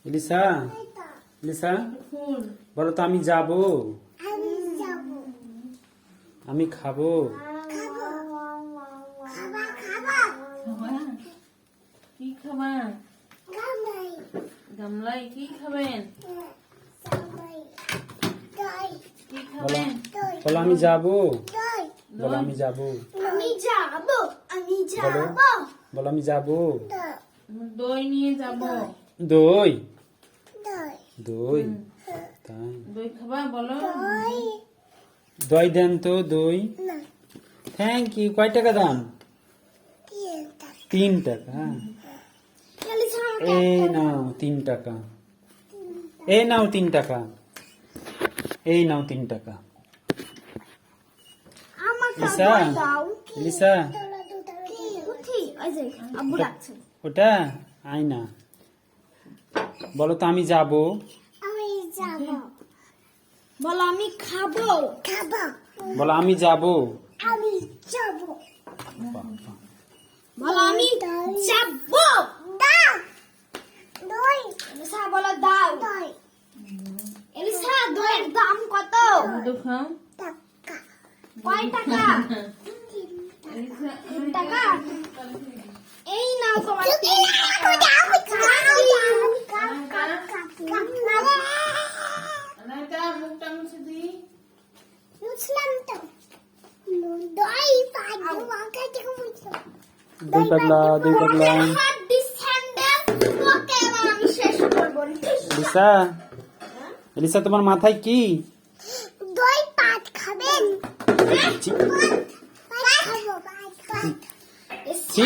ELISA ELISA বলো তো আমি যাব, আমি খাবো। কি খাবার? গামলায় কি খাবেন? কি খাবেন? বলো আমি যাব, বলো আমি যাব, বলো আমি যাব। দই নিয়ে যাব। দই দই তাই, দই খাবা? বলো। দই দেন তো, দই। Thank you. কয় টাকা দাম? 3 টাকা। এই নাও 3 টাকা, এই নাও 3 টাকা, এই নাও 3 টাকা। এলিসা এলিসা ওটা আয়না। বলো তো আমি যাব, বলো আমি খাবো, বলো আমি যাব। বলো আমি যাবো, এলিসা বলো দাও। এলিসা দইয়ের দাম কত? মধু খাও। কয় টাকা? 3 টাকা। এই নাও তোমার মুখটা মুছে দিই। দুই পাগলা, দুই পাগলা। এলিসা এলিসা তোমার মাথায় কি? দই পাত খাবেন? ছি